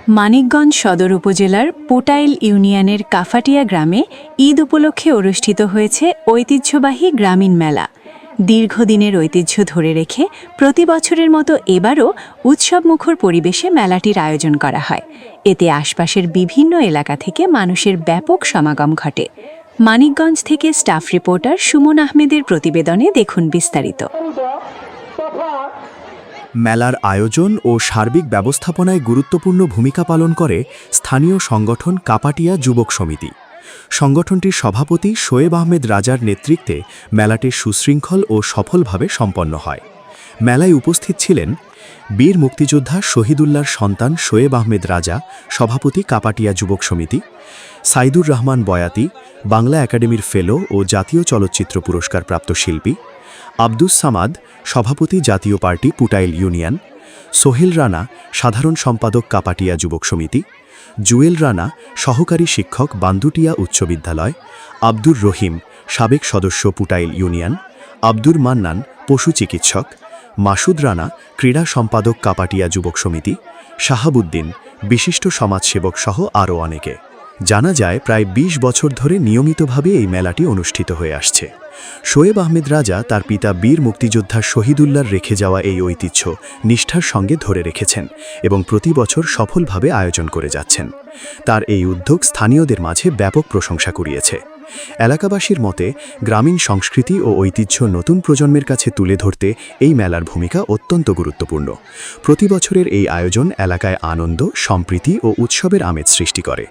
মানিকগঞ্জ সদর উপজেলার পোটাইল ইউনিয়নের কাফাটিয়া গ্রামে ঈদ উপলক্ষে অনুষ্ঠিত হয়েছে ঐতিহ্যবাহী গ্রামীণ মেলা। দীর্ঘদিনের ঐতিহ্য ধরে রেখে প্রতি বছরের মতো এবারও উৎসবমুখর পরিবেশে মেলাটির আয়োজন করা হয়। এতে আশপাশের বিভিন্ন এলাকা থেকে মানুষের ব্যাপক সমাগম ঘটে। মানিকগঞ্জ থেকে স্টাফ রিপোর্টার সুমন আহমেদের প্রতিবেদনে দেখুন বিস্তারিত। মেলার আয়োজন ও সার্বিক ব্যবস্থাপনায় গুরুত্বপূর্ণ ভূমিকা পালন করে স্থানীয় সংগঠন কাপাটিয়া যুবক সমিতি। সংগঠনটির সভাপতি শোয়েব আহমেদ রাজার নেতৃত্বে মেলাটি সুশৃঙ্খল ও সফলভাবে সম্পন্ন হয়। মেলায় উপস্থিত ছিলেন বীর মুক্তিযোদ্ধা শহীদুল্লাহর সন্তান শোয়েব আহমেদ রাজা, সভাপতি কাপাটিয়া যুবক সমিতি; সাইদুর রহমান বয়াতি, বাংলা একাডেমির ফেলো ও জাতীয় চলচ্চিত্র পুরস্কারপ্রাপ্ত শিল্পী; আব্দুস সামাদ, সভাপতি জাতীয় পার্টি পুটাইল ইউনিয়ন; সোহেল রানা, সাধারণ সম্পাদক কাপাটিয়া যুবক সমিতি; জুয়েল রানা, সহকারী শিক্ষক বান্দুটিয়া উচ্চ বিদ্যালয়; আব্দুর রহিম, সাবেক সদস্য পুটাইল ইউনিয়ন; আব্দুর মান্নান, পশু চিকিৎসক; মাসুদ রানা, ক্রীড়া সম্পাদক কাপাটিয়া যুবক সমিতি; শাহাবুদ্দিন, বিশিষ্ট সমাজসেবক সহ আরও অনেকে। জানা যায় প্রায় ২০ বছর ধরে নিয়মিতভাবে এই মেলাটি অনুষ্ঠিত হয়ে আসছে। শোয়েব আহমেদ রাজা তার পিতা বীর মুক্তিযোদ্ধা শহীদুল্লাহর রেখে যাওয়া এই ঐতিহ্য নিষ্ঠার সঙ্গে ধরে রেখেছেন এবং প্রতি বছর সফলভাবে আয়োজন করে যাচ্ছেন। তার এই উদ্যোগ স্থানীয়দের মাঝে ব্যাপক প্রশংসা কুড়িয়েছে। এলাকাবাসীর মতে গ্রামীণ সংস্কৃতি ও ঐতিহ্য নতুন প্রজন্মের কাছে তুলে ধরতে এই মেলার ভূমিকা অত্যন্ত গুরুত্বপূর্ণ। প্রতি বছরের এই আয়োজন এলাকায় আনন্দ, সম্প্রীতি ও উৎসবের আমেজ সৃষ্টি করে।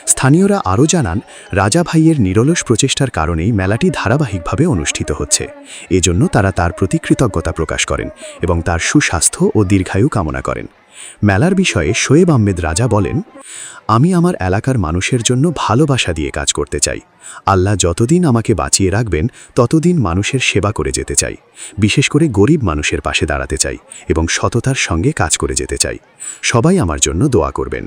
স্থানীয়রা আরও জানান, রাজা ভাইয়ের নিরলস প্রচেষ্টার কারণেই মেলাটি ধারাবাহিকভাবে অনুষ্ঠিত হচ্ছে। এজন্য তারা তার প্রতি কৃতজ্ঞতা প্রকাশ করেন এবং তার সুস্বাস্থ্য ও দীর্ঘায়ু কামনা করেন। মেলার বিষয়ে শোয়েব আহমেদ রাজা বলেন, আমি আমার এলাকার মানুষের জন্য ভালোবাসা দিয়ে কাজ করতে চাই। আল্লাহ যতদিন আমাকে বাঁচিয়ে রাখবেন ততদিন মানুষের সেবা করে যেতে চাই। বিশেষ করে গরিব মানুষের পাশে দাঁড়াতে চাই এবং সততার সঙ্গে কাজ করে যেতে চাই। সবাই আমার জন্য দোয়া করবেন।